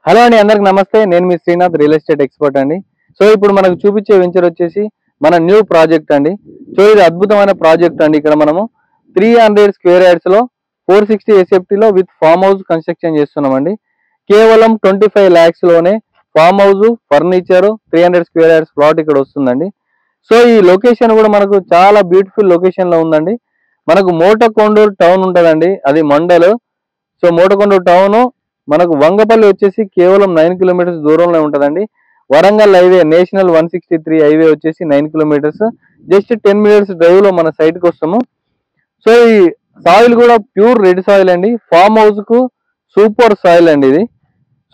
Hello అండి, అందరికి నమస్తే. నేను మీ శ్రీనాథ్, రియల్ ఎస్టేట్ ఎక్స్పర్ట్ అండి. సో ఇప్పుడు మనకు చూపించే వెంచర్ వచ్చేసి మన న్యూ ప్రాజెక్ట్ అండి. సో ఇది అద్భుతమైన ప్రాజెక్ట్ అండి. ఇక్కడ మనము 300 స్క్వేర్ యార్డ్స్ లో 460 ఎస్ఎఫ్టీ లో విత్ ఫామ్ హౌస్ కన్స్ట్రక్షన్ చేస్తున్నామండి. కేవలం 25 lakhs లోనే farm house, furniture, 300 square yards plot ఇక్కడ వస్తుందండి. సో ఈ లొకేషన్ కూడా మనకు చాలా బ్యూటిఫుల్ లొకేషన్ లో ఉందండి. మనకు మోటకొండూరు టౌన్ ఉంటుందండి, అది మండల్. సో మోటకొండూరు టౌన్ మనకు వంగపల్లి వచ్చేసి కేవలం 9 kilometers దూరంలో ఉంటుందండి. వరంగల్ హైవే నేషనల్ 163 హైవే వచ్చేసి 9 kilometers, జస్ట్ 10 minutes డ్రైవ్ లో మన సైట్ కి వస్తాము. సో ఈ సాయిల్ కూడా ప్యూర్ రెడ్ సాయిల్ అండి. ఫామ్ హౌస్ కు సూపర్ సాయిల్ అండి ఇది.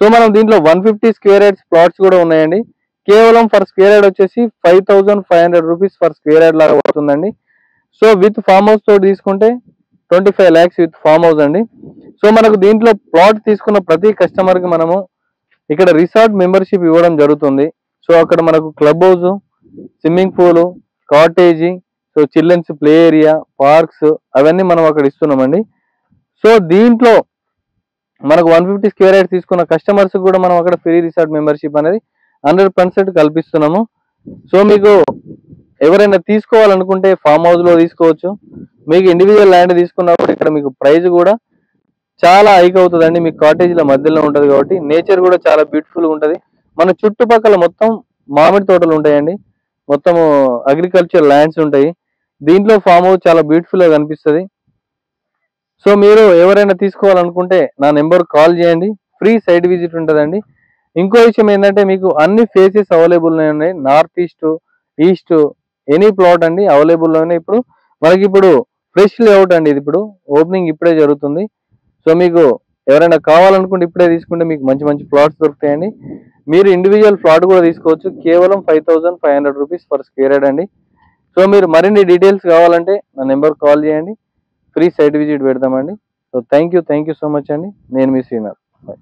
సో మనం దీంట్లో 150 స్క్వేర్ యార్డ్స్ ప్లాట్స్ కూడా ఉన్నాయండి. కేవలం ఫర్ స్క్వేర్ యార్డ్ వచ్చేసి 5500 రూపీస్ ఫర్ స్క్వేర్ యార్డ్ లాగా అవుతుందండి. సో విత్ ఫామ్ హౌస్ తోటి తీసుకుంటే 25 lakhs విత్ ఫామ్ హౌస్ అండి. సో మనకు దీంట్లో ప్లాట్ తీసుకున్న ప్రతి కస్టమర్ కి మనము ఇక్కడ రిసార్ట్ మెంబర్షిప్ ఇవ్వడం జరుగుతుంది. సో అక్కడ మనకు club house, swimming pool, cottage, so children's play area, parks అవన్నీ మనం అక్కడ ఇస్తున్నామండి. సో దీంట్లో మనకు 150 స్క్వేర్ యార్డ్స్ తీసుకున్న కస్టమర్స్ కూడా మనం అక్కడ ఫ్రీ రిసార్ట్ మెంబర్షిప్ అనేది 100% కల్పిస్తున్నాము. సో మీకు ఎవరైనా తీసుకోవాలనుకుంటే ఫామ్ హౌస్ లో తీసుకోవచ్చు. మీకు ఇండివిజువల్ ల్యాండ్ తీసుకున్నప్పుడు ఇక్కడ మీకు ప్రైస్ కూడా చాలా హైక్ అవుతుందండి. మీకు కాటేజీల మధ్యలో ఉంటుంది కాబట్టి నేచర్ కూడా చాలా బ్యూటిఫుల్ గా ఉంటుంది. మన చుట్టుపక్కల మొత్తం మామిడి తోటలు ఉంటాయండి, మొత్తం అగ్రికల్చర్ ల్యాండ్స్ ఉంటాయి. దీంట్లో ఫామ్ హౌస్ చాలా బ్యూటిఫుల్ గా కనిపిస్తుంది. సో మీరు ఎవరైనా తీసుకోవాలనుకుంటే నా నెంబర్ కాల్ చేయండి, ఫ్రీ సైట్ విజిట్ ఉంటుందండి. ఇంకో విషయం ఏంటంటే మీకు అన్ని ఫేసెస్ అవైలబుల్ ఉన్నాయి. North east, east, any plot అండి అవైలబుల్ ఉన్నాయి. ఇప్పుడు మనకి ఇప్పుడు ఫ్రెష్ లేఅవుట్ అండి, ఇది ఇప్పుడు ఓపెనింగ్ ఇప్పుడే జరుగుతుంది. సో మీకు ఎవరైనా కావాలనుకుంటే ఇప్పుడే తీసుకుంటే మీకు మంచి మంచి ప్లాట్స్ దొరుకుతాయండి. మీరు ఇండివిజువల్ ప్లాట్ కూడా తీసుకోవచ్చు, కేవలం 5500 రూపీస్ పర్ స్క్వేర్ యార్డ్ అండి. సో మీరు మరిన్ని డీటెయిల్స్ కావాలంటే నా నెంబర్ కాల్ చేయండి, ఫ్రీ సైట్ విజిట్ పెడతామండి. So thank you so much అండి. నేను మీ శ్రీనాథ్. బాయ్.